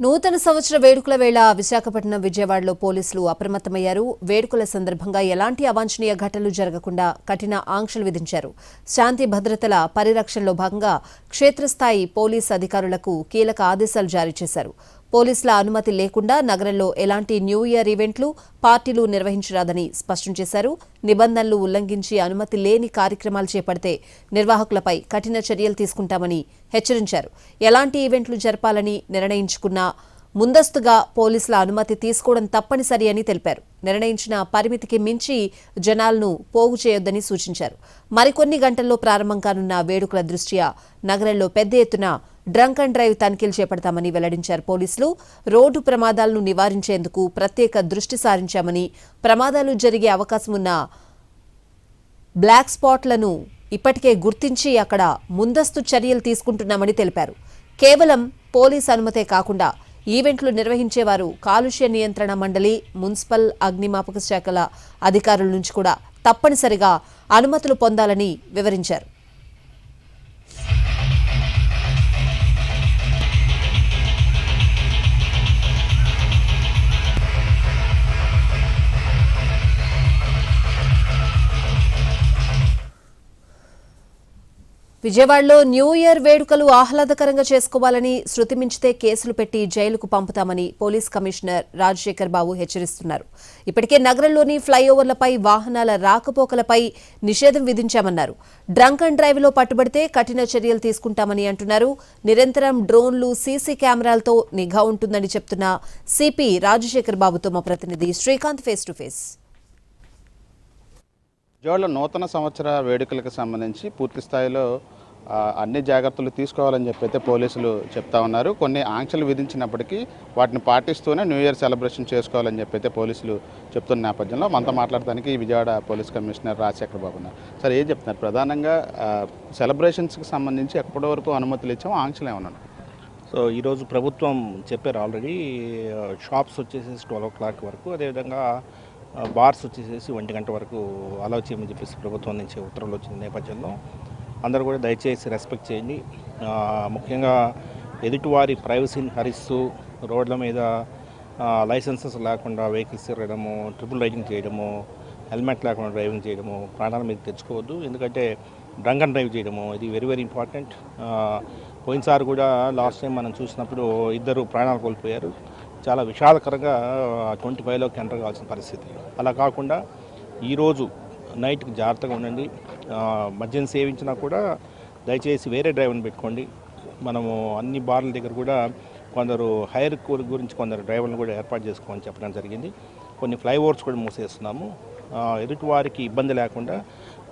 నూతన సంవత్సర వేడుకల వేళ విశాఖపట్నం విజయవాడలో పోలీసులు అప్రమత్తమయ్యారు. వేడుకల సందర్భంగా ఎలాంటి అవాంఛనీయ ఘటనలు జరగకుండా కఠిన ఆంక్షలు విధించారు. శాంతి భద్రతల పరిరక్షణలో భాగంగా క్షేత్రస్థాయి పోలీసు అధికారులకు కీలక ఆదేశాలు జారీ చేశారు. పోలీసుల అనుమతి లేకుండా నగరంలో ఎలాంటి న్యూ ఇయర్ ఈవెంట్లు, పార్టీలు నిర్వహించరాదని స్పష్టం చేశారు. నిబంధనలు ఉల్లంఘించి అనుమతి లేని కార్యక్రమాలు చేపడితే నిర్వాహకులపై కఠిన చర్యలు తీసుకుంటామని హెచ్చరించారు. ఎలాంటి ఈవెంట్లు జరపాలని నిర్ణయించుకున్నా ముందస్తుగా పోలీసుల అనుమతి తీసుకోవడం తప్పనిసరి అని తెలిపారు. నిర్ణయించిన పరిమితికి మించి జనాలను పోగు చేయొద్దని సూచించారు. మరికొన్ని గంటల్లో ప్రారంభం కానున్న వేడుకల దృష్ట్యా నగరంలో పెద్ద ఎత్తున డ్రంక్ అండ్ డ్రైవ్ తనిఖీలు చేపడతామని వెల్లడించారు. పోలీసులు రోడ్డు ప్రమాదాలను నివారించేందుకు ప్రత్యేక దృష్టి సారించామని, ప్రమాదాలు జరిగే అవకాశం ఉన్న బ్లాక్ స్పాట్లను ఇప్పటికే గుర్తించి అక్కడ ముందస్తు చర్యలు తీసుకుంటున్నామని తెలిపారు. కేవలం పోలీసు అనుమతే కాకుండా ఈవెంట్లు నిర్వహించేవారు కాలుష్య నియంత్రణ మండలి, మున్సిపల్, అగ్నిమాపక శాఖల అధికారుల నుంచి కూడా తప్పనిసరిగా అనుమతులు పొందాలని వివరించారు. విజయవాడలో న్యూ ఇయర్ వేడుకలు ఆహ్లాదకరంగా చేసుకోవాలని, శృతి మించితే కేసులు పెట్టి జైలుకు పంపుతామని పోలీస్ కమిషనర్ రాజశేఖర్ బాబు హెచ్చరిస్తున్నారు. ఇప్పటికే నగరంలోని ఫ్లైఓవర్లపై వాహనాల రాకపోకలపై నిషేధం విధించామన్నారు. డ్రంక్ అండ్ డ్రైవ్ లో పట్టుబడితే కఠిన చర్యలు తీసుకుంటామని అంటున్నారు. నిరంతరం డ్రోన్లు, సీసీ కెమెరాలతో నిఘా ఉంటుందని చెప్తున్న సిపి రాజశేఖర్ బాబుతో మా ప్రతినిధి శ్రీకాంత్ ఫేస్ టు ఫేస్. విజయవాడలో నూతన సంవత్సర వేడుకలకు సంబంధించి పూర్తి స్థాయిలో అన్ని జాగ్రత్తలు తీసుకోవాలని చెప్పైతే పోలీసులు చెప్తా ఉన్నారు. కొన్ని ఆంక్షలు విధించినప్పటికీ వాటిని పాటిస్తూనే న్యూ ఇయర్ సెలబ్రేషన్ చేసుకోవాలని చెప్పైతే పోలీసులు చెప్తున్న నేపథ్యంలో మనతో మాట్లాడడానికి విజయవాడ పోలీస్ కమిషనర్ రాజశేఖర్ బాబు ఉన్నారు. సార్, ఏం చెప్తున్నారు? ప్రధానంగా సెలబ్రేషన్స్కి సంబంధించి ఎప్పటి వరకు అనుమతులు ఇచ్చాము, ఆంక్షలు ఏమన్నా? సో ఈరోజు ప్రభుత్వం చెప్పారు ఆల్రెడీ. షాప్స్ వచ్చేసేసి 12 o'clock వరకు, అదేవిధంగా బార్స్ వచ్చేసేసి 1 గంట వరకు అలౌ చేయమని చెప్పేసి ప్రభుత్వం నుంచి ఉత్తర్వులు వచ్చిన నేపథ్యంలో అందరూ కూడా దయచేసి రెస్పెక్ట్ చేయండి. ముఖ్యంగా ఎదుటివారి ప్రైవసీని హరిస్తూ రోడ్ల మీద లైసెన్సెస్ లేకుండా వెహికల్స్ తిరగడము, ట్రిపుల్ రైడింగ్ చేయడము, హెల్మెట్ లేకుండా డ్రైవింగ్ చేయడము, ప్రాణాల మీద తెచ్చుకోవద్దు. ఎందుకంటే డ్రంక్ అండ్ డ్రైవ్ చేయడము ఇది వెరీ వెరీ ఇంపార్టెంట్. పోయినసారి కూడా లాస్ట్ టైం మనం చూసినప్పుడు 2 ప్రాణాలు కోల్పోయారు. చాలా విషాదకరంగా 25లోకి ఎంటర్ కావాల్సిన పరిస్థితి. అలా కాకుండా ఈరోజు నైట్కి జాగ్రత్తగా ఉండండి. మద్యం సేవించినా కూడా దయచేసి వేరే డ్రైవర్ని పెట్టుకోండి. మనము అన్ని బార్ల దగ్గర కూడా కొందరు హైర్ గురించి కొందరు డ్రైవర్లను కూడా ఏర్పాటు చేసుకోమని చెప్పడం జరిగింది. కొన్ని ఫ్లైఓవర్స్ కూడా మూసేస్తున్నాము. ఎదుటి వారికి ఇబ్బంది లేకుండా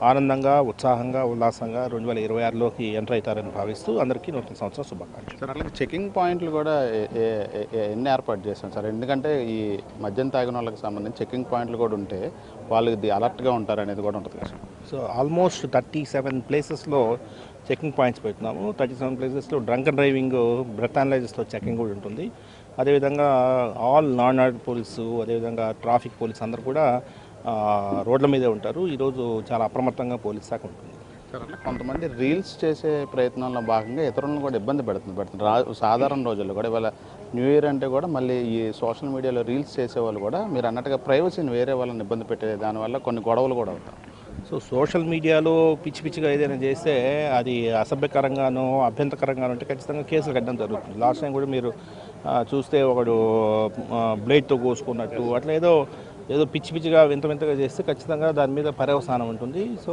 ఆనందంగా, ఉత్సాహంగా, ఉల్లాసంగా 2026లోకి ఎంటర్ అవుతారని భావిస్తూ అందరికీ నూతన సంవత్సరం శుభాకాంక్షలు. సార్, అలాగే చెకింగ్ పాయింట్లు కూడా ఎన్ని ఏర్పాటు చేస్తాం సార్? ఎందుకంటే ఈ మద్యం తాగిన వాళ్ళకి సంబంధించి చెకింగ్ పాయింట్లు కూడా ఉంటే వాళ్ళకి అలర్ట్గా ఉంటారు అనేది కూడా ఉంటుంది కదా. సో ఆల్మోస్ట్ 37 ప్లేసెస్లో చెకింగ్ పాయింట్స్ పెడుతున్నాము. 37 ప్లేసెస్లో డ్రంక్ అండ్ డ్రైవింగ్, బ్రెత్ అనలైజర్స్తో చెకింగ్ కూడా ఉంటుంది. అదేవిధంగా ఆల్ నాన్ ఆర్డర్ పోలీసు, అదేవిధంగా ట్రాఫిక్ పోలీసు అందరూ కూడా రోడ్ల మీదే ఉంటారు. ఈరోజు చాలా అప్రమత్తంగా పోలీస్ శాఖ ఉంటుంది. కొంతమంది రీల్స్ చేసే ప్రయత్నంలో భాగంగా ఇతరులను కూడా ఇబ్బంది పెడుతున్నారు. సాధారణ రోజుల్లో కూడా ఇవాళ న్యూ ఇయర్ అంటే కూడా మళ్ళీ ఈ సోషల్ మీడియాలో రీల్స్ చేసేవాళ్ళు కూడా మీరు అన్నట్టుగా ప్రైవసీని వేరే వాళ్ళని ఇబ్బంది పెట్టే దానివల్ల కొన్ని గొడవలు కూడా అవుతాయి. సో సోషల్ మీడియాలో పిచ్చి పిచ్చిగా ఏదైనా చేస్తే అది అసభ్యకరంగానో అభ్యంతకరంగానో ఉంటే ఖచ్చితంగా కేసులు కట్టడం జరుగుతుంది. లాస్ట్ టైం కూడా మీరు చూస్తే ఒకడు బ్లేడ్తో కోసుకున్నట్టు అట్లా ఏదో పిచ్చి పిచ్చిగా వింతగా చేస్తే ఖచ్చితంగా దాని మీద పర్యవసానం ఉంటుంది. సో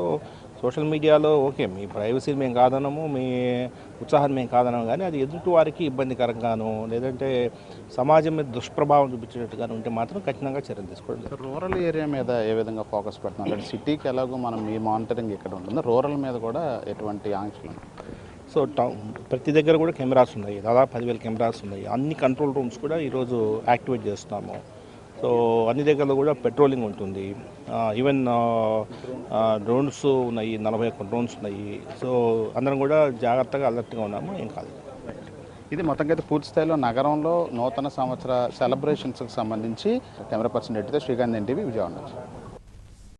సోషల్ మీడియాలో ఓకే, మీ ప్రైవసీని మేము కాదనము, మీ ఉత్సాహాన్ని మేము కాదనము, కానీ అది ఎదుటి వారికి ఇబ్బందికరంగాను లేదంటే సమాజం మీద దుష్ప్రభావం చూపించేట్టుగాను ఉంటే మాత్రం కఠినంగా చర్యలు తీసుకోవడం. రూరల్ ఏరియా మీద ఏ విధంగా ఫోకస్ పెడుతున్నాం? అంటే సిటీకి ఎలాగో మనం మీ మానిటరింగ్ ఇక్కడ ఉంటుంది, రూరల్ మీద కూడా ఎటువంటి ఆంక్షలు? సో ప్రతి దగ్గర కూడా కెమెరాస్ ఉన్నాయి. దాదాపు 10,000 కెమెరాస్ ఉన్నాయి. అన్ని కంట్రోల్ రూమ్స్ కూడా ఈరోజు యాక్టివేట్ చేస్తున్నాము. సో అన్ని దగ్గరలో కూడా పెట్రోలింగ్ ఉంటుంది. ఈవెన్ డ్రోన్స్ ఉన్నాయి, 41 డ్రోన్స్ ఉన్నాయి. సో అందరం కూడా జాగ్రత్తగా అలర్ట్గా ఉన్నాము, ఏం కాదు. ఇది మొత్తంగా అయితే పూర్తి స్థాయిలో నగరంలో నూతన సంవత్సర సెలబ్రేషన్స్కి సంబంధించి కెమెరా పర్సన్ ఎట్టితే శ్రీకాంత్ ఎన్టీవీ విజయవాడ నుంచి.